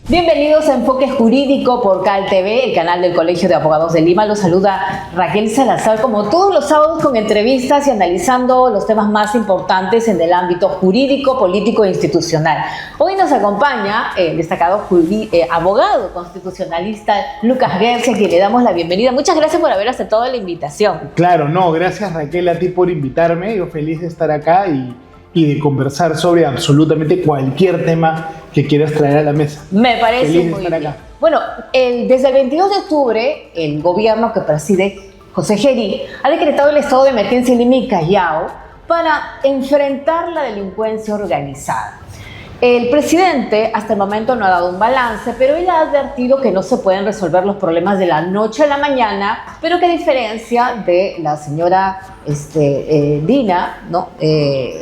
Bienvenidos a Enfoque Jurídico por CAL TV, el canal del Colegio de Abogados de Lima. Los saluda Raquel Salazar, como todos los sábados, con entrevistas y analizando los temas más importantes en el ámbito jurídico, político e institucional. Hoy nos acompaña el destacado abogado constitucionalista Lucas Gersi, a quien le damos la bienvenida. Muchas gracias por haber aceptado la invitación. Claro, no, gracias Raquel a ti por invitarme. Yo feliz de estar acá y de conversar sobre absolutamente cualquier tema que quieras traer a la mesa. Me parece muy bien. Acá. Bueno, desde el 22 de octubre, el gobierno que preside José Gerí ha decretado el estado de emergencia en Lima y Callao para enfrentar la delincuencia organizada. El presidente hasta el momento no ha dado un balance, pero él ha advertido que no se pueden resolver los problemas de la noche a la mañana, pero que a diferencia de la señora Dina, ¿no?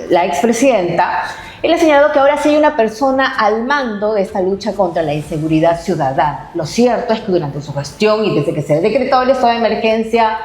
La expresidenta, él ha señalado que ahora sí hay una persona al mando de esta lucha contra la inseguridad ciudadana. Lo cierto es que durante su gestión y desde que se ha decretado el estado de emergencia,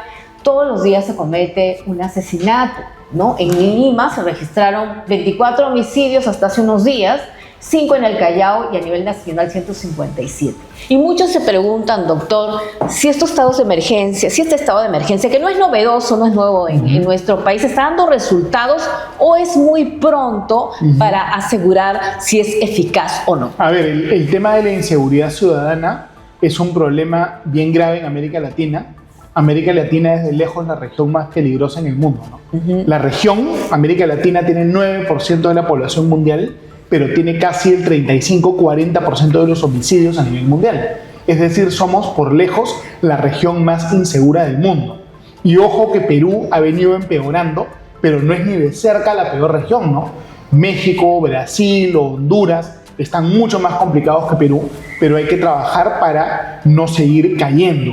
todos los días se comete un asesinato, ¿no? En Lima se registraron 24 homicidios hasta hace unos días, 5 en el Callao y a nivel nacional 157. Y muchos se preguntan, doctor, si este estado de emergencia, que no es novedoso, no es nuevo en nuestro país, ¿está dando resultados o es muy pronto para asegurar si es eficaz o no? A ver, el tema de la inseguridad ciudadana es un problema bien grave en América Latina. América Latina es de lejos la región más peligrosa en el mundo, ¿no? La región, América Latina, tiene 9% de la población mundial, pero tiene casi el 35-40% de los homicidios a nivel mundial. Es decir, somos por lejos la región más insegura del mundo. Y ojo que Perú ha venido empeorando, pero no es ni de cerca la peor región, ¿no? México, Brasil o Honduras están mucho más complicados que Perú, pero hay que trabajar para no seguir cayendo.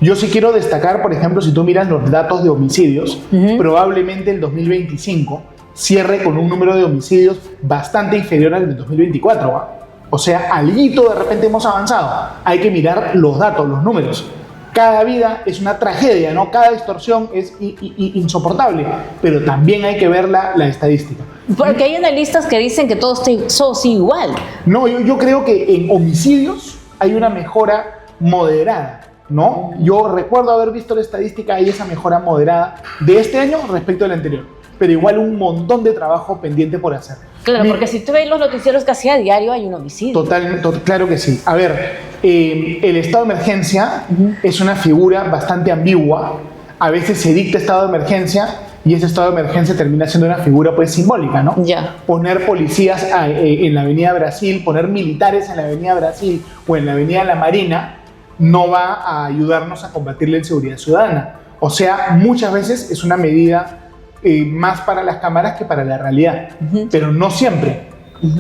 Yo sí quiero destacar, por ejemplo, si tú miras los datos de homicidios, probablemente el 2025 cierre con un número de homicidios bastante inferior al del 2024. ¿Va? O sea, alguito de repente hemos avanzado. Hay que mirar los datos, los números. Cada vida es una tragedia, ¿no? Cada distorsión es insoportable, pero también hay que ver la estadística. Porque hay analistas que dicen que todo sigue igual. No, yo creo que en homicidios hay una mejora moderada, ¿no? Yo recuerdo haber visto la estadística y esa mejora moderada de este año respecto al anterior, pero igual un montón de trabajo pendiente por hacer. Claro, porque si tú ves los noticieros casi a diario hay un homicidio. Claro que sí. A ver, el estado de emergencia es una figura bastante ambigua. A veces se dicta estado de emergencia y ese estado de emergencia termina siendo una figura pues simbólica, ¿no? Ya. Poner policías en la Avenida Brasil, poner militares en la Avenida Brasil o en la Avenida La Marina no va a ayudarnos a combatir la inseguridad ciudadana. O sea, muchas veces es una medida más para las cámaras que para la realidad, pero no siempre.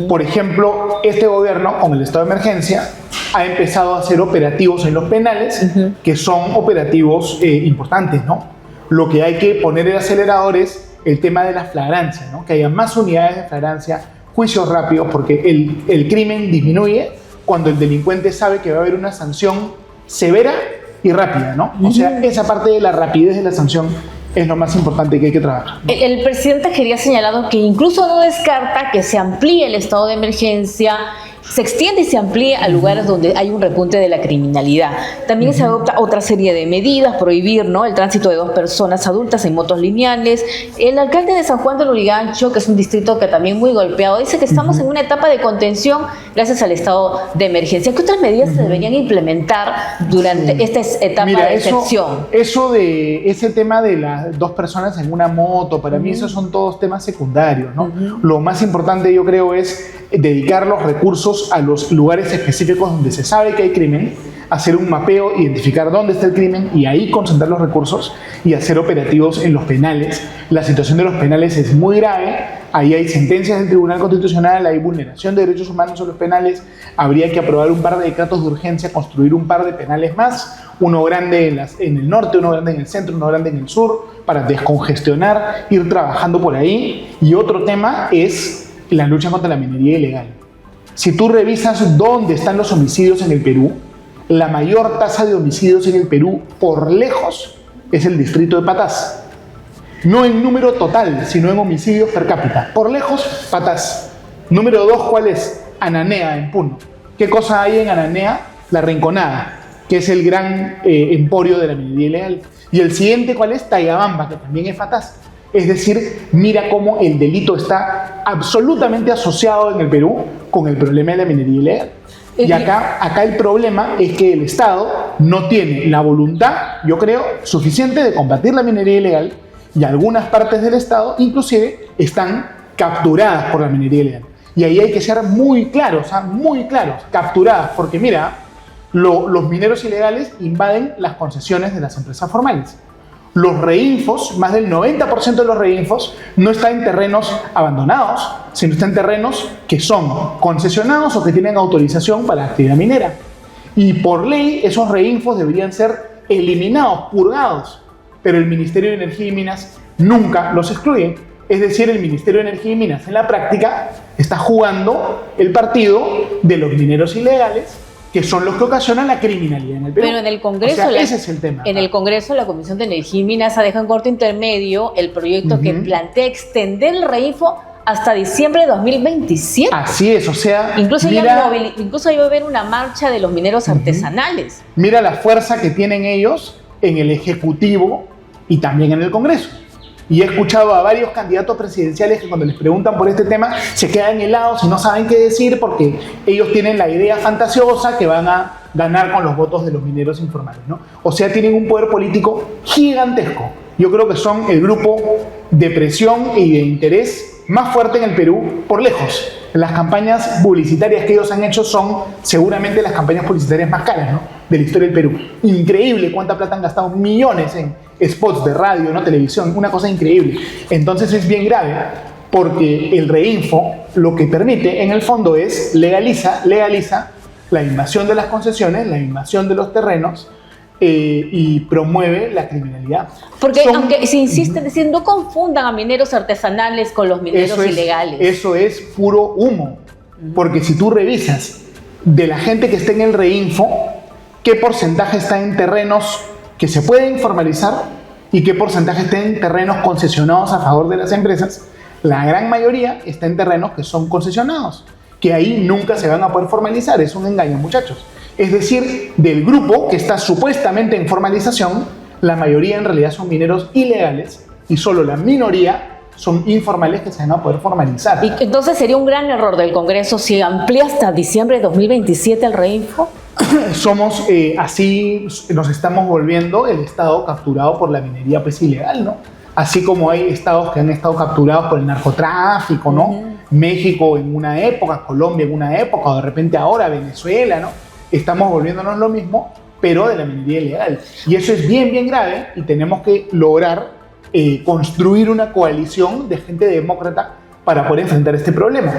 Por ejemplo, este gobierno, con el estado de emergencia, ha empezado a hacer operativos en los penales, que son operativos importantes, ¿no? Lo que hay que poner el acelerador es el tema de la flagrancia, ¿no? Que haya más unidades de flagrancia, juicios rápidos, porque el crimen disminuye cuando el delincuente sabe que va a haber una sanción severa y rápida, ¿no? O sea, esa parte de la rapidez de la sanción es lo más importante que hay que trabajar. El presidente quería señalado que incluso no descarta que se amplíe el estado de emergencia, se extiende y se amplíe a lugares donde hay un repunte de la criminalidad. También se adopta otra serie de medidas, prohibir, ¿no?, el tránsito de 2 personas adultas en motos lineales. El alcalde de San Juan de Lurigancho, que es un distrito que también muy golpeado, dice que estamos en una etapa de contención gracias al estado de emergencia. ¿Qué otras medidas se deberían implementar durante esta etapa de excepción? Ese tema de las 2 personas en una moto, para mí esos son todos temas secundarios, ¿no? Lo más importante, yo creo, es dedicar los recursos a los lugares específicos donde se sabe que hay crimen, hacer un mapeo, identificar dónde está el crimen y ahí concentrar los recursos y hacer operativos en los penales. La situación de los penales es muy grave, ahí hay sentencias del Tribunal Constitucional, hay vulneración de derechos humanos en los penales, habría que aprobar un par de decretos de urgencia, construir un par de penales más, uno grande en el norte, uno grande en el centro, uno grande en el sur, para descongestionar, ir trabajando por ahí. Y otro tema es la lucha contra la minería ilegal. Si tú revisas dónde están los homicidios en el Perú, la mayor tasa de homicidios en el Perú, por lejos, es el distrito de Patás. No en número total, sino en homicidios per cápita. Por lejos, Patás. Número 2, ¿cuál es? Ananea, en Puno. ¿Qué cosa hay en Ananea? La Rinconada, que es el gran emporio de la minería ilegal. Y el siguiente, ¿cuál es? Tayabamba, que también es Fataz. Es decir, mira cómo el delito está absolutamente asociado en el Perú con el problema de la minería ilegal. Y acá el problema es que el Estado no tiene la voluntad, yo creo, suficiente de combatir la minería ilegal, y algunas partes del Estado inclusive están capturadas por la minería ilegal. Y ahí hay que ser muy claros, capturadas, porque mira, los mineros ilegales invaden las concesiones de las empresas formales. Los reinfos, más del 90% de los reinfos, no están en terrenos abandonados, sino están en terrenos que son concesionados o que tienen autorización para la actividad minera. Y por ley, esos reinfos deberían ser eliminados, purgados, pero el Ministerio de Energía y Minas nunca los excluye. Es decir, el Ministerio de Energía y Minas en la práctica está jugando el partido de los mineros ilegales, que son los que ocasionan la criminalidad en el Perú. Pero en el Congreso, ese es el tema. En el Congreso, la Comisión de Energía y Minas ha dejado en corto intermedio el proyecto que plantea extender el reinfo hasta diciembre de 2027. Así es, o sea, incluso ahí va a haber una marcha de los mineros artesanales. Mira la fuerza que tienen ellos en el Ejecutivo y también en el Congreso. Y he escuchado a varios candidatos presidenciales que cuando les preguntan por este tema se quedan helados y no saben qué decir porque ellos tienen la idea fantasiosa que van a ganar con los votos de los mineros informales, ¿no? O sea, tienen un poder político gigantesco. Yo creo que son el grupo de presión y de interés más fuerte en el Perú por lejos. Las campañas publicitarias que ellos han hecho son seguramente las campañas publicitarias más caras, ¿no?, de la historia del Perú. Increíble cuánta plata han gastado, millones en spots de radio, ¿no?, televisión, una cosa increíble. Entonces es bien grave porque el reinfo lo que permite en el fondo es legaliza la invasión de las concesiones, la invasión de los terrenos, y promueve la criminalidad. Porque aunque se insiste en decir, no confundan a mineros artesanales con los mineros ilegales. Eso es puro humo. Porque si tú revisas de la gente que está en el reinfo, qué porcentaje está en terrenos que se pueden formalizar y qué porcentaje está en terrenos concesionados a favor de las empresas, la gran mayoría está en terrenos que son concesionados, que ahí nunca se van a poder formalizar. Es un engaño, muchachos. Es decir, del grupo que está supuestamente en formalización, la mayoría en realidad son mineros ilegales y solo la minoría son informales que se van a poder formalizar. Y entonces sería un gran error del Congreso si amplía hasta diciembre de 2027 el reinfo. Somos así, nos estamos volviendo el estado capturado por la minería pues ilegal, ¿no? Así como hay estados que han estado capturados por el narcotráfico, ¿no? México en una época, Colombia en una época, o de repente ahora Venezuela, ¿no? Estamos volviéndonos lo mismo, pero de la minería ilegal. Y eso es bien, bien grave y tenemos que lograr construir una coalición de gente demócrata para poder enfrentar este problema.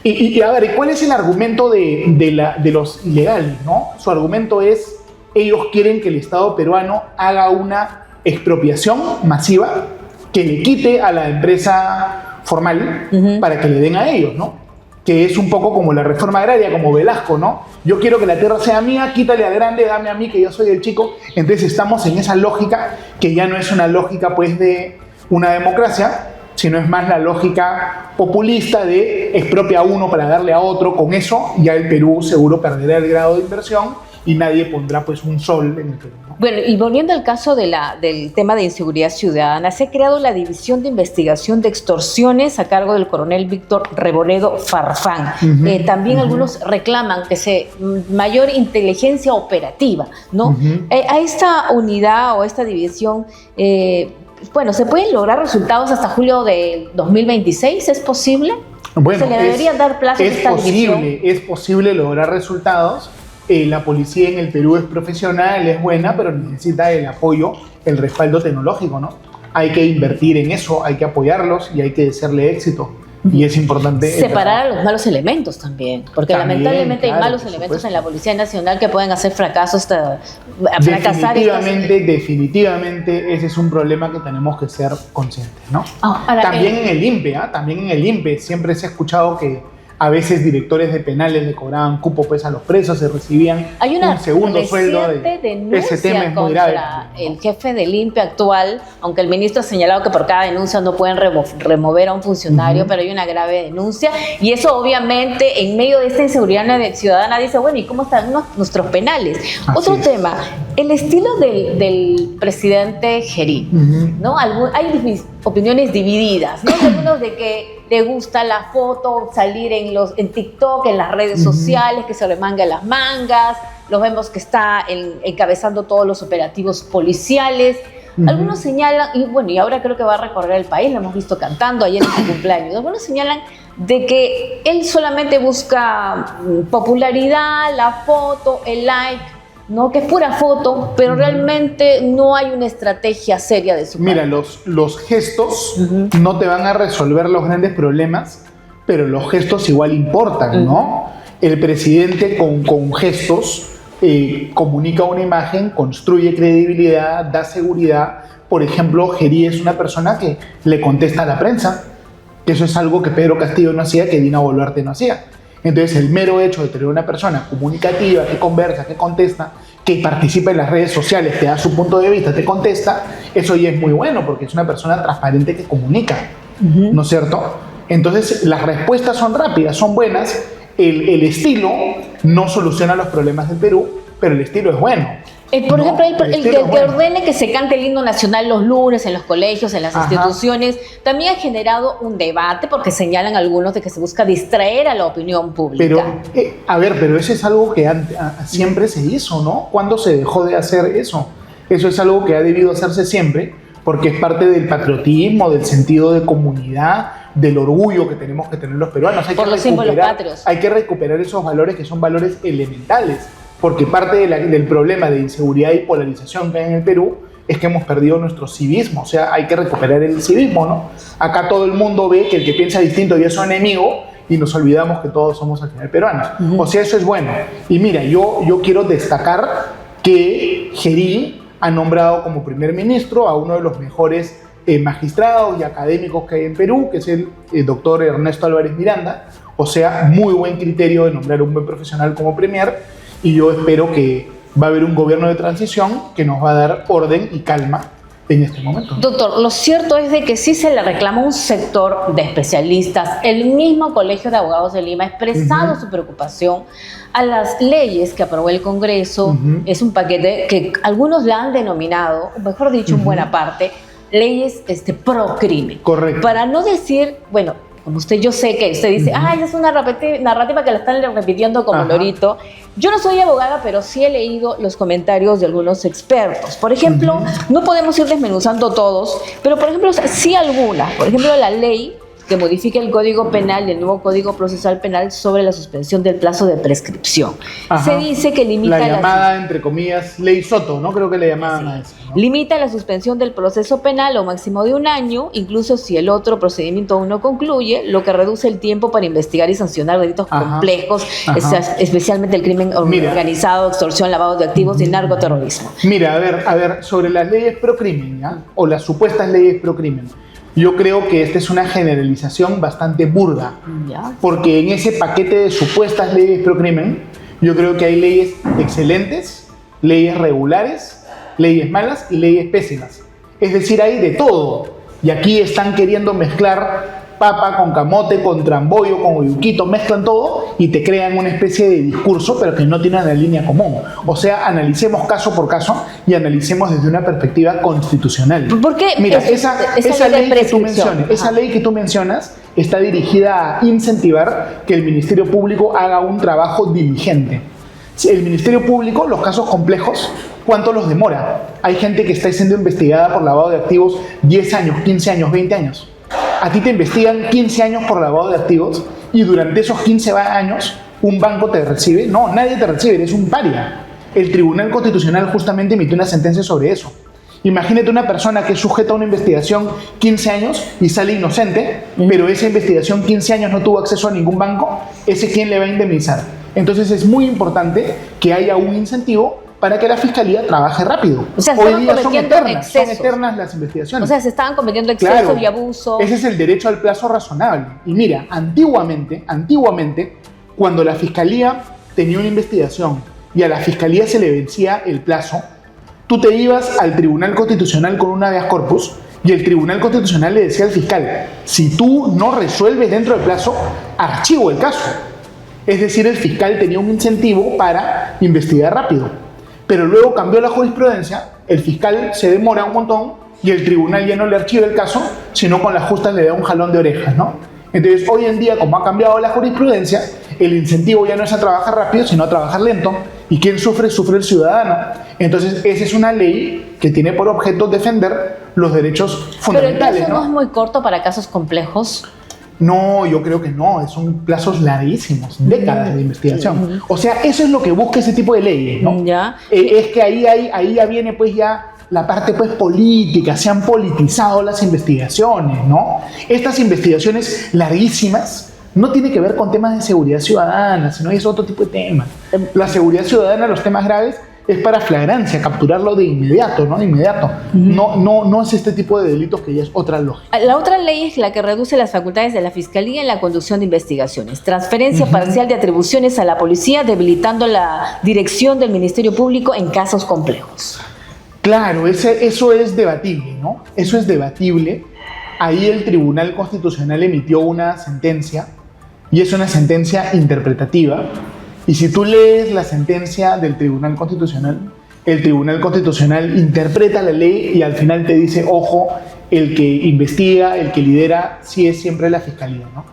Y a ver, ¿cuál es el argumento de los ilegales, no? Su argumento es, ellos quieren que el Estado peruano haga una expropiación masiva que le quite a la empresa formal para que le den a ellos, ¿no? Que es un poco como la reforma agraria, como Velasco, ¿no? Yo quiero que la tierra sea mía, quítale al grande, dame a mí, que yo soy el chico. Entonces estamos en esa lógica que ya no es una lógica, pues, de una democracia, sino es más la lógica populista de expropia a uno para darle a otro. Con eso ya el Perú seguro perderá el grado de inversión y nadie pondrá, pues, un sol en el Perú, ¿no? Bueno, y volviendo al caso del tema de inseguridad ciudadana, se ha creado la División de Investigación de Extorsiones a cargo del coronel Víctor Reboredo Farfán. También algunos reclaman que mayor inteligencia operativa, ¿no? A esta unidad o esta división, bueno, ¿se pueden lograr resultados hasta julio de 2026? ¿Es posible? Bueno, ¿Se le debería dar plazo a esta división? Es posible lograr resultados. La policía en el Perú es profesional, es buena, pero necesita el apoyo, el respaldo tecnológico, ¿no? Hay que invertir en eso, hay que apoyarlos y hay que desearle éxito. Y es importante separar a los malos elementos también, porque también, lamentablemente hay malos elementos en la Policía Nacional que pueden hacer fracasar. Definitivamente ese es un problema que tenemos que ser conscientes, ¿no? También en el INPE, también en el INPE siempre se ha escuchado que A veces directores de penales le cobraban cupo pues a los presos, se recibían Hay una un segundo sueldo. denuncia Ese tema es muy contra grave. el jefe del INPE actual, aunque el ministro ha señalado que por cada denuncia no pueden remover a un funcionario, pero hay una grave denuncia, y eso obviamente en medio de esta inseguridad ciudadana dice, bueno, ¿y cómo están nuestros penales? Otro tema, el estilo del presidente Gerí, ¿no? Hay opiniones divididas, ¿no? Algunos de que le gusta la foto, salir en TikTok, en las redes sociales, que se remanga las mangas, los vemos que está encabezando todos los operativos policiales. Algunos señalan, y bueno, y ahora creo que va a recorrer el país, lo hemos visto cantando ayer en su cumpleaños, algunos señalan de que él solamente busca popularidad, la foto, el like, ¿no? Que es pura foto, pero realmente no hay una estrategia seria de su parte. Mira, los gestos no te van a resolver los grandes problemas, pero los gestos igual importan, ¿no? El presidente con gestos comunica una imagen, construye credibilidad, da seguridad. Por ejemplo, Gerí es una persona que le contesta a la prensa, que eso es algo que Pedro Castillo no hacía, que Dina Boluarte no hacía. Entonces, el mero hecho de tener una persona comunicativa, que conversa, que contesta, que participa en las redes sociales, que da su punto de vista, te contesta, eso ya es muy bueno, porque es una persona transparente que comunica, ¿no es cierto? Entonces, las respuestas son rápidas, son buenas. El estilo no soluciona los problemas del Perú, pero el estilo es bueno. Por ejemplo, el que ordene que se cante el himno nacional los lunes en los colegios, en las instituciones, también ha generado un debate porque señalan algunos de que se busca distraer a la opinión pública. Pero, pero eso es algo que siempre se hizo, ¿no? ¿Cuándo se dejó de hacer eso? Eso es algo que ha debido hacerse siempre porque es parte del patriotismo, del sentido de comunidad, del orgullo que tenemos que tener los peruanos. Por los símbolos patrios. Hay que recuperar esos valores que son valores elementales. Porque parte del problema de inseguridad y polarización que hay en el Perú es que hemos perdido nuestro civismo, o sea, hay que recuperar el civismo, ¿no? Acá todo el mundo ve que el que piensa distinto ya es un enemigo y nos olvidamos que todos somos al final peruanos. O sea, eso es bueno. Y mira, yo quiero destacar que Gerí ha nombrado como primer ministro a uno de los mejores magistrados y académicos que hay en Perú, que es el doctor Ernesto Álvarez Miranda. O sea, muy buen criterio de nombrar a un buen profesional como premier. Y yo espero que va a haber un gobierno de transición que nos va a dar orden y calma en este momento. Doctor, lo cierto es de que sí se le reclama un sector de especialistas. El mismo Colegio de Abogados de Lima ha expresado su preocupación a las leyes que aprobó el Congreso. Es un paquete que algunos la han denominado, mejor dicho, en buena parte, leyes pro crimen. Correcto. Para no decir, bueno, como yo sé que usted dice, esa es una narrativa que la están repitiendo como lorito. Yo no soy abogada, pero sí he leído los comentarios de algunos expertos. Por ejemplo, no podemos ir desmenuzando todos, pero por ejemplo, sí algunas. Por ejemplo, la ley que modifica el Código Penal y el nuevo Código Procesal Penal sobre la suspensión del plazo de prescripción. Se dice que limita la llamada, entre comillas, ley Soto, ¿no? Creo que le llamaban a eso, ¿no? Limita la suspensión del proceso penal a un máximo de 1 año, incluso si el otro procedimiento aún no concluye, lo que reduce el tiempo para investigar y sancionar delitos complejos, especialmente el crimen organizado, extorsión, lavado de activos y narcoterrorismo. Mira, a ver, sobre las leyes pro crimen, ¿ya? O las supuestas leyes pro crimen. Yo creo que esta es una generalización bastante burda, porque en ese paquete de supuestas leyes pro crimen, yo creo que hay leyes excelentes, leyes regulares, leyes malas y leyes pésimas. Es decir, hay de todo. Y aquí están queriendo mezclar papa con camote, con trambollo, con oyuquito, mezclan todo y te crean una especie de discurso, pero que no tiene una línea común. O sea, analicemos caso por caso y analicemos desde una perspectiva constitucional. ¿Por qué? Mira, esa ley que tú mencionas está dirigida a incentivar que el Ministerio Público haga un trabajo diligente. El Ministerio Público, los casos complejos, ¿cuánto los demora? Hay gente que está siendo investigada por lavado de activos 10 años, 15 años, 20 años. A ti te investigan 15 años por lavado de activos y durante esos 15 años un banco te recibe. No, nadie te recibe, eres un paria. El Tribunal Constitucional justamente emitió una sentencia sobre eso. Imagínate una persona que es sujeta a una investigación 15 años y sale inocente, pero esa investigación 15 años no tuvo acceso a ningún banco, ¿ese quién le va a indemnizar? Entonces es muy importante que haya un incentivo para que la fiscalía trabaje rápido. O sea, hoy día son eternas las investigaciones. O sea, se estaban cometiendo excesos claro, y abusos. Ese es el derecho al plazo razonable. Y mira, antiguamente, cuando la fiscalía tenía una investigación y a la fiscalía se le vencía el plazo, tú te ibas al Tribunal Constitucional con un habeas corpus y el Tribunal Constitucional le decía al fiscal, si tú no resuelves dentro del plazo, archivo el caso. Es decir, el fiscal tenía un incentivo para investigar rápido. Pero luego cambió la jurisprudencia, el fiscal se demora un montón y el tribunal ya no le archiva el caso, sino con las justas le da un jalón de orejas, ¿no? Entonces, hoy en día, como ha cambiado la jurisprudencia, el incentivo ya no es a trabajar rápido, sino a trabajar lento. ¿Y quién sufre? Sufre el ciudadano. Entonces, esa es una ley que tiene por objeto defender los derechos fundamentales. Pero ¿no es muy corto para casos complejos? No, yo creo que no, son plazos larguísimos, décadas de investigación. O sea, eso es lo que busca ese tipo de leyes, ¿no? Ya. Es que ahí ya viene pues ya la parte pues política, se han politizado las investigaciones, ¿no? Estas investigaciones larguísimas no tienen que ver con temas de seguridad ciudadana, sino es otro tipo de temas. La seguridad ciudadana, los temas graves, es para flagrancia, capturarlo de inmediato, ¿no? De inmediato. No es este tipo de delitos que ya es otra lógica. La otra ley es la que reduce las facultades de la Fiscalía en la conducción de investigaciones. Transferencia parcial de atribuciones a la policía, debilitando la dirección del Ministerio Público en casos complejos. Claro, eso es debatible, ¿no? Eso es debatible. Ahí el Tribunal Constitucional emitió una sentencia, y es una sentencia interpretativa. Y si tú lees la sentencia del Tribunal Constitucional, el Tribunal Constitucional interpreta la ley y al final te dice, ojo, el que investiga, el que lidera, sí es siempre la Fiscalía, ¿no?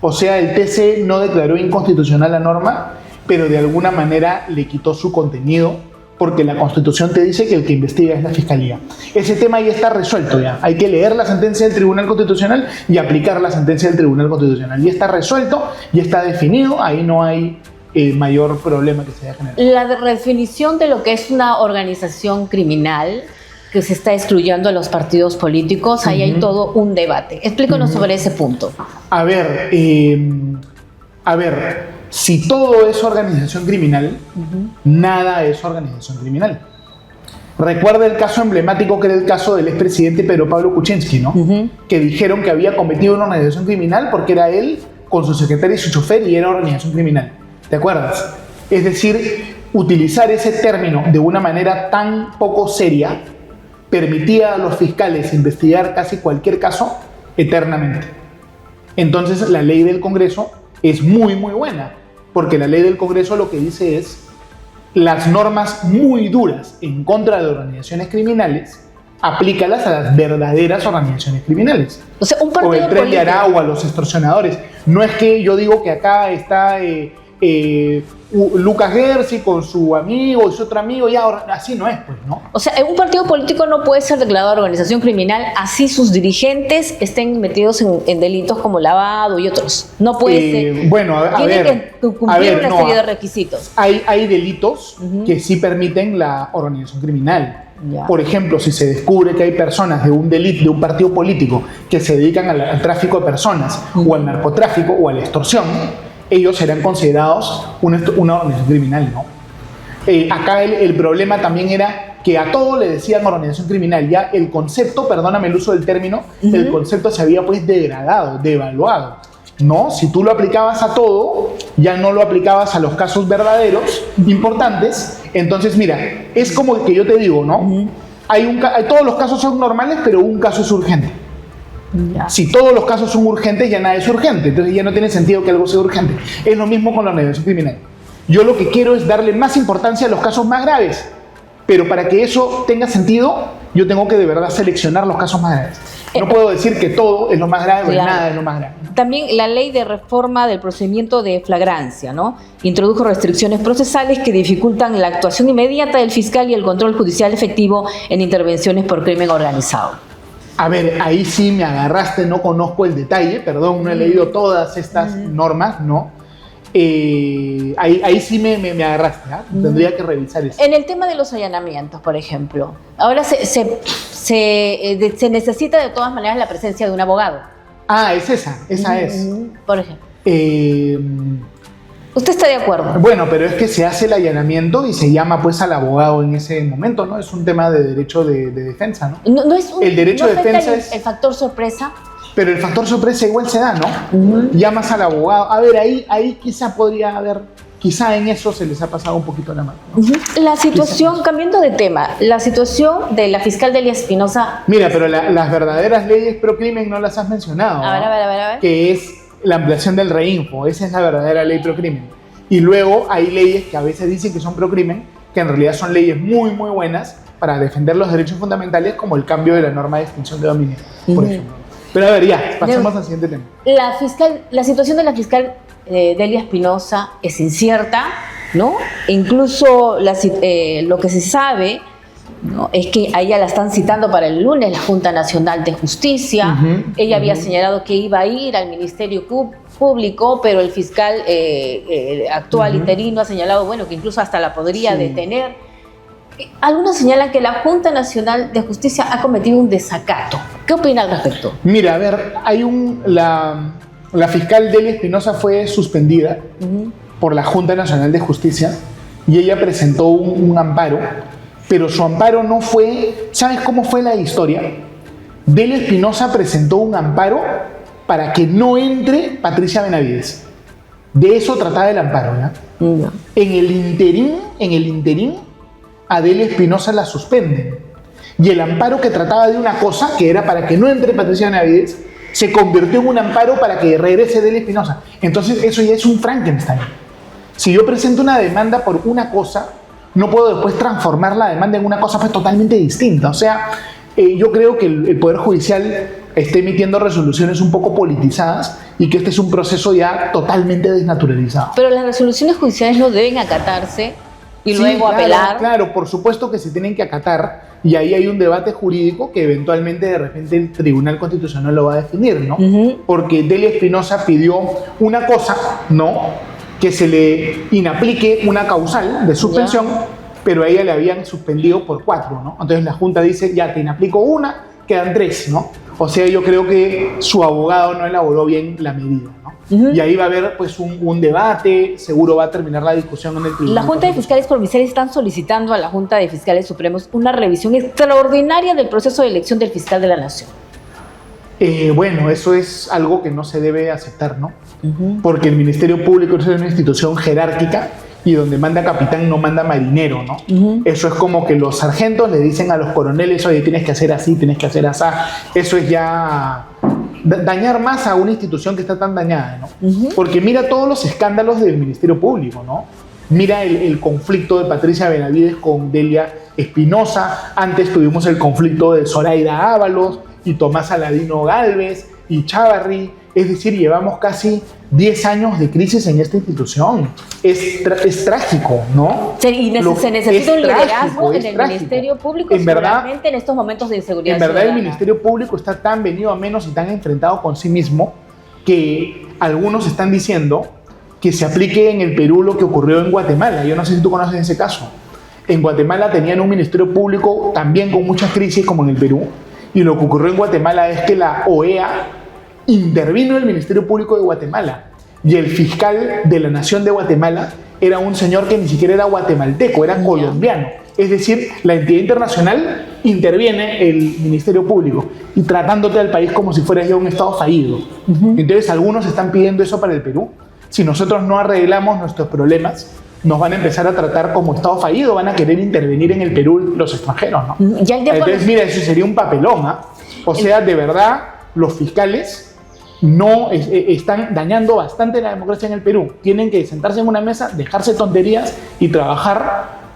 O sea, el TC no declaró inconstitucional la norma, pero de alguna manera le quitó su contenido, porque la Constitución te dice que el que investiga es la Fiscalía. Ese tema ya está resuelto ya. Hay que leer la sentencia del Tribunal Constitucional y aplicar la sentencia del Tribunal Constitucional. Ya está resuelto, ya está definido, ahí no hay mayor problema que se haya generado. La redefinición de lo que es una organización criminal que se está excluyendo a los partidos políticos, ahí hay todo un debate. Explícanos sobre ese punto. A ver, si todo es organización criminal, nada es organización criminal. Recuerda el caso emblemático que era el caso del expresidente Pedro Pablo Kuczynski, ¿no? Que dijeron que había cometido una organización criminal porque era él con su secretario y su chofer y era organización criminal. ¿Te acuerdas? Es decir, utilizar ese término de una manera tan poco seria permitía a los fiscales investigar casi cualquier caso eternamente. Entonces, la ley del Congreso es muy, muy buena, porque la ley del Congreso lo que dice es las normas muy duras en contra de organizaciones criminales, aplícalas a las verdaderas organizaciones criminales. O sea, un partido o el Tren político de Aragua, los extorsionadores. No es que yo digo que acá está Lucas Gersi con su amigo y su otro amigo, ya así no es, pues, ¿no? O sea, un partido político no puede ser declarado organización criminal así sus dirigentes estén metidos en delitos como lavado y otros. No puede ser. Bueno, Tienen que cumplir una serie de requisitos. Hay delitos que sí permiten la organización criminal. Ya. Por ejemplo, si se descubre que hay personas de un delito, de un partido político que se dedican al tráfico de personas o al narcotráfico o a la extorsión, ellos serán considerados una organización criminal, ¿no? Acá el problema también era que a todo le decían organización criminal. Ya el concepto, perdóname el uso del término, el concepto se había pues degradado, devaluado, ¿no? Si tú lo aplicabas a todo, ya no lo aplicabas a los casos verdaderos, importantes. Entonces, mira, es como que yo te digo, ¿no? Todos los casos son normales, pero un caso es urgente. Ya. Si todos los casos son urgentes, ya nada es urgente. Entonces ya no tiene sentido que algo sea urgente. Es lo mismo con la organización criminal. Yo lo que quiero es darle más importancia a los casos más graves. Pero para que eso tenga sentido, yo tengo que de verdad seleccionar los casos más graves. No puedo decir que todo es lo más grave, claro. Nada es lo más grave. También la ley de reforma del procedimiento de flagrancia, ¿no? Introdujo restricciones procesales que dificultan la actuación inmediata del fiscal y el control judicial efectivo en intervenciones por crimen organizado. A ver, ahí sí me agarraste, no conozco el detalle, perdón, no he leído todas estas normas, ¿no? Ahí sí me agarraste, ¿eh? Tendría que revisar eso. En el tema de los allanamientos, por ejemplo, ahora se necesita de todas maneras la presencia de un abogado. Ah, es esa es. Por ejemplo. ¿Usted está de acuerdo? Bueno, pero es que se hace el allanamiento y se llama pues al abogado en ese momento, ¿no? Es un tema de derecho de defensa, ¿no? No es un, el derecho de defensa es el factor sorpresa. Pero el factor sorpresa igual se da, ¿no? Llamas al abogado. A ver, ahí quizá podría haber, quizá en eso se les ha pasado un poquito la mano, ¿no? La situación, cambiando de tema, la situación de la fiscal Delia Espinosa. Mira, pero las verdaderas leyes pro crimen no las has mencionado. A ver. Que es la ampliación del reinfo. Esa es la verdadera ley pro crimen. Y luego hay leyes que a veces dicen que son pro crimen, que en realidad son leyes muy, muy buenas para defender los derechos fundamentales, como el cambio de la norma de extinción de dominio, por ejemplo. Pero a ver, ya, pasemos al siguiente tema. La situación de la fiscal Delia Espinosa es incierta, ¿no? Incluso lo que se sabe, ¿no?, es que a ella la están citando para el lunes la Junta Nacional de Justicia. Ella había señalado que iba a ir al Ministerio Público, pero el fiscal actual interino ha señalado, bueno, que incluso hasta la podría detener. Algunos señalan que la Junta Nacional de Justicia ha cometido un desacato. ¿Qué opina al respecto? Mira, a ver, la fiscal Delia Espinosa fue suspendida por la Junta Nacional de Justicia y ella presentó un amparo, pero su amparo no fue... ¿Sabes cómo fue la historia? Delia Espinosa presentó un amparo para que no entre Patricia Benavides. De eso trataba el amparo, ¿ya? No. En el interín, a Delia Espinosa la suspenden. Y el amparo que trataba de una cosa, que era para que no entre Patricia Benavides, se convirtió en un amparo para que regrese Delia Espinosa. Entonces eso ya es un Frankenstein. Si yo presento una demanda por una cosa, no puedo después transformar la demanda en una cosa pues totalmente distinta. O sea, yo creo que el Poder Judicial está emitiendo resoluciones un poco politizadas y que este es un proceso ya totalmente desnaturalizado. Pero las resoluciones judiciales no deben acatarse y luego apelar. Claro, por supuesto que se tienen que acatar y ahí hay un debate jurídico que eventualmente de repente el Tribunal Constitucional lo va a definir, ¿no? Porque Delia Espinosa pidió una cosa, ¿no?, que se le inaplique una causal de suspensión, pero a ella le habían suspendido por 4, ¿no? Entonces la Junta dice, ya te inaplico una, quedan 3, ¿no? O sea, yo creo que su abogado no elaboró bien la medida, ¿no? Y ahí va a haber pues un debate, seguro va a terminar la discusión en el tribunal. La Junta de Fiscales Provinciales están solicitando a la Junta de Fiscales Supremos una revisión extraordinaria del proceso de elección del fiscal de la Nación. Bueno, eso es algo que no se debe aceptar, ¿no? Porque el Ministerio Público es una institución jerárquica y donde manda capitán no manda marinero, ¿no? Eso es como que los sargentos le dicen a los coroneles, oye, tienes que hacer así, tienes que hacer así. Eso es ya dañar más a una institución que está tan dañada, ¿no? Porque mira todos los escándalos del Ministerio Público, ¿no? Mira el conflicto de Patricia Benavides con Delia Espinosa. Antes tuvimos el conflicto de Zoraida Ábalos y Tomás Aladino Gálvez y Chávarri. Es decir, llevamos casi 10 años de crisis en esta institución. Es trágico, ¿no? Y se necesita un liderazgo en el Ministerio Público, seguramente en estos momentos de inseguridad. En verdad, el Ministerio Público está tan venido a menos y tan enfrentado con sí mismo que algunos están diciendo que se aplique en el Perú lo que ocurrió en Guatemala. Yo no sé si tú conoces ese caso. En Guatemala tenían un Ministerio Público también con muchas crisis como en el Perú, y lo que ocurrió en Guatemala es que la OEA intervino en el Ministerio Público de Guatemala y el fiscal de la Nación de Guatemala era un señor que ni siquiera era guatemalteco, era colombiano. Es decir, la entidad internacional interviene el Ministerio Público y tratándote al país como si fuera ya un estado fallido. Entonces algunos están pidiendo eso para el Perú. Si nosotros no arreglamos nuestros problemas, nos van a empezar a tratar como estado fallido, van a querer intervenir en el Perú los extranjeros, ¿no? Entonces, mira, eso sería un papelón, ¿ah? O sea, de verdad, los fiscales no están dañando bastante la democracia en el Perú. Tienen que sentarse en una mesa, dejarse tonterías y trabajar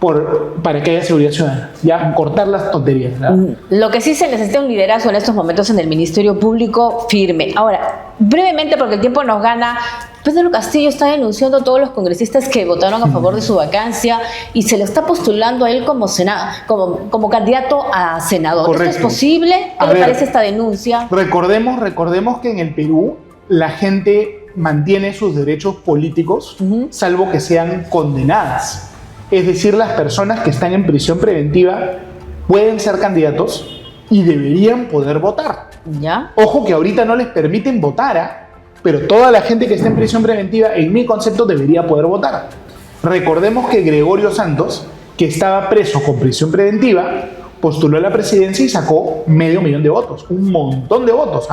para que haya seguridad ciudadana, ya cortar las tonterías, ¿verdad? Lo que sí se necesita un liderazgo en estos momentos en el Ministerio Público firme. Ahora, brevemente, porque el tiempo nos gana, Pedro Castillo está denunciando a todos los congresistas que votaron a favor de su vacancia y se le está postulando a él como candidato a senador. Correcto. ¿Esto es posible? ¿Qué le parece esta denuncia? Recordemos que en el Perú la gente mantiene sus derechos políticos, salvo que sean condenadas. Es decir, las personas que están en prisión preventiva pueden ser candidatos y deberían poder votar. ¿Ya? Ojo que ahorita no les permiten votar, pero toda la gente que está en prisión preventiva, en mi concepto, debería poder votar. Recordemos que Gregorio Santos, que estaba preso con prisión preventiva, postuló a la presidencia y sacó 500.000 de votos, un montón de votos.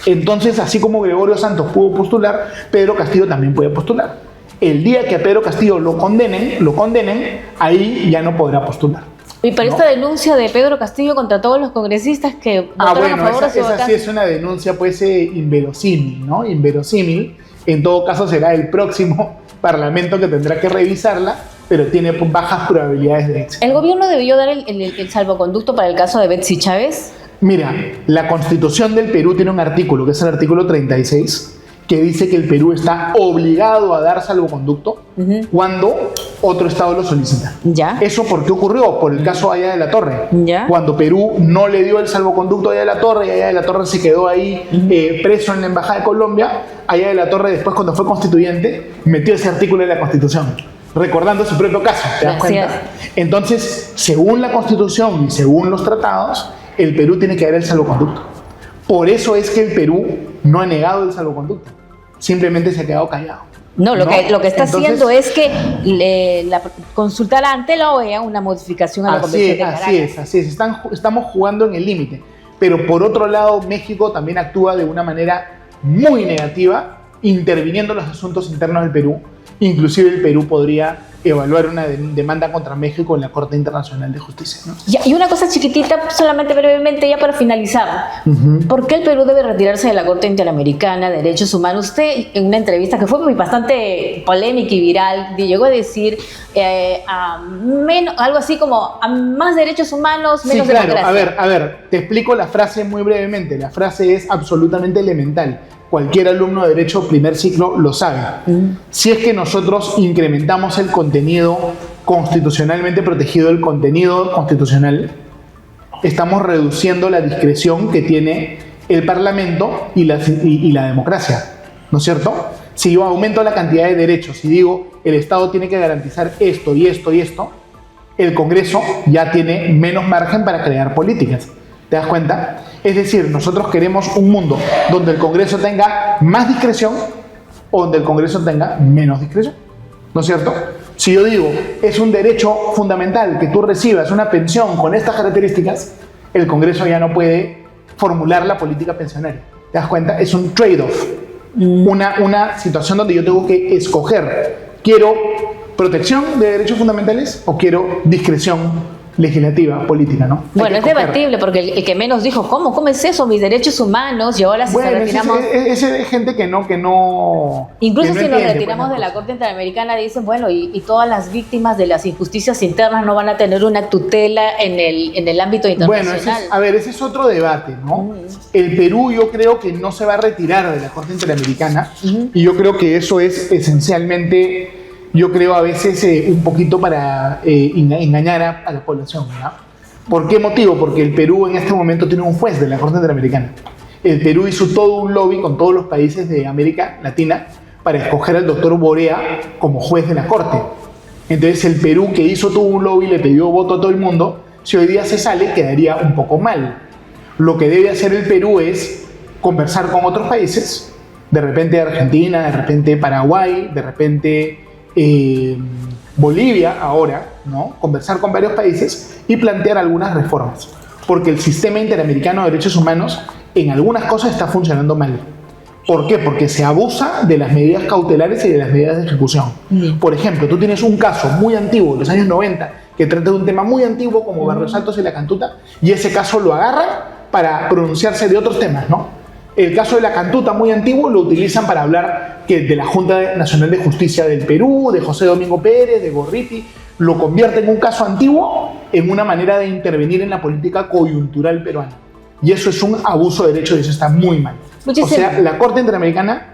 Entonces, así como Gregorio Santos pudo postular, Pedro Castillo también puede postular. El día que a Pedro Castillo lo condenen, ahí ya no podrá postular. Y para esta denuncia de Pedro Castillo contra todos los congresistas que votaron a favor de su esa sí es una denuncia pues inverosímil, ¿no? Inverosímil. En todo caso será el próximo parlamento que tendrá que revisarla, pero tiene bajas probabilidades de éxito. ¿El gobierno debió dar el salvoconducto para el caso de Betsy Chávez? Mira, la Constitución del Perú tiene un artículo, que es el artículo 36, que dice que el Perú está obligado a dar salvoconducto cuando otro Estado lo solicita. ¿Ya? ¿Eso por qué ocurrió? Por el caso Haya de la Torre. ¿Ya? Cuando Perú no le dio el salvoconducto a Haya de la Torre, y Haya de la Torre se quedó ahí preso en la Embajada de Colombia, Haya de la Torre después, cuando fue constituyente, metió ese artículo en la Constitución, recordando su propio caso. ¿Te das cuenta? Entonces, según la Constitución y según los tratados, el Perú tiene que dar el salvoconducto. Por eso es que el Perú no ha negado el salvoconducto. Simplemente se ha quedado callado. No, lo que está haciendo es que consultar ante la OEA una modificación a la Convención de Caracas. Así es. Estamos jugando en el límite. Pero por otro lado, México también actúa de una manera muy negativa, interviniendo en los asuntos internos del Perú. Inclusive el Perú podría evaluar una demanda contra México en la Corte Internacional de Justicia, ¿no? Y una cosa chiquitita, solamente brevemente, ya para finalizar. ¿Por qué el Perú debe retirarse de la Corte Interamericana de Derechos Humanos? Usted, en una entrevista que fue bastante polémica y viral, llegó a decir algo así como a más derechos humanos, menos democracia. A ver, te explico la frase muy brevemente. La frase es absolutamente elemental. Cualquier alumno de Derecho primer ciclo lo sabe. Si es que nosotros incrementamos el contenido constitucionalmente protegido, el contenido constitucional, estamos reduciendo la discreción que tiene el Parlamento y la democracia, ¿no es cierto? Si yo aumento la cantidad de derechos y digo el Estado tiene que garantizar esto y esto y esto, el Congreso ya tiene menos margen para crear políticas. ¿Te das cuenta? Es decir, nosotros queremos un mundo donde el Congreso tenga más discreción o donde el Congreso tenga menos discreción, ¿no es cierto? Si yo digo, es un derecho fundamental que tú recibas una pensión con estas características, el Congreso ya no puede formular la política pensionaria. ¿Te das cuenta? Es un trade-off, una situación donde yo tengo que escoger, ¿quiero protección de derechos fundamentales o quiero discreción legislativa, política, ¿no? Bueno, es debatible porque el que menos dijo, ¿cómo es eso? Mis derechos humanos, y ahora si se retiramos... Es gente que no Incluso que si no nos retiramos de la Corte Interamericana, dicen, bueno, y todas las víctimas de las injusticias internas no van a tener una tutela en el ámbito internacional. Bueno, ese es otro debate, ¿no? El Perú yo creo que no se va a retirar de la Corte Interamericana y yo creo que eso es esencialmente... Yo creo a veces un poquito para engañar a la población, ¿no? ¿Por qué motivo? Porque el Perú en este momento tiene un juez de la Corte Interamericana. El Perú hizo todo un lobby con todos los países de América Latina para escoger al doctor Borea como juez de la Corte. Entonces el Perú, que hizo todo un lobby, le pidió voto a todo el mundo, si hoy día se sale quedaría un poco mal. Lo que debe hacer el Perú es conversar con otros países, de repente Argentina, de repente Paraguay, de repente... Bolivia ahora, ¿no? Conversar con varios países y plantear algunas reformas, porque el sistema interamericano de derechos humanos en algunas cosas está funcionando mal. ¿Por qué? Porque se abusa de las medidas cautelares y de las medidas de ejecución. Por ejemplo, tú tienes un caso muy antiguo, de los años 90, que trata de un tema muy antiguo como Barrios Altos y La Cantuta, y ese caso lo agarran para pronunciarse de otros temas, ¿no? El caso de La Cantuta, muy antiguo, lo utilizan para hablar de la Junta Nacional de Justicia del Perú, de José Domingo Pérez, de Gorriti. Lo convierte en un caso antiguo en una manera de intervenir en la política coyuntural peruana. Y eso es un abuso de derechos y eso está muy mal. O sea, la Corte Interamericana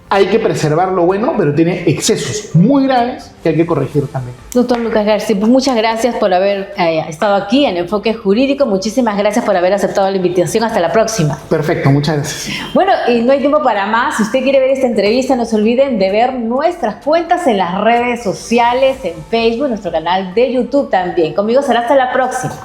hay que preservar lo bueno, pero tiene excesos muy graves que hay que corregir también. Doctor Lucas García, pues muchas gracias por haber estado aquí en Enfoque Jurídico. Muchísimas gracias por haber aceptado la invitación. Hasta la próxima. Perfecto, muchas gracias. Bueno, y no hay tiempo para más. Si usted quiere ver esta entrevista, no se olviden de ver nuestras cuentas en las redes sociales, en Facebook, nuestro canal de YouTube también. Conmigo será hasta la próxima.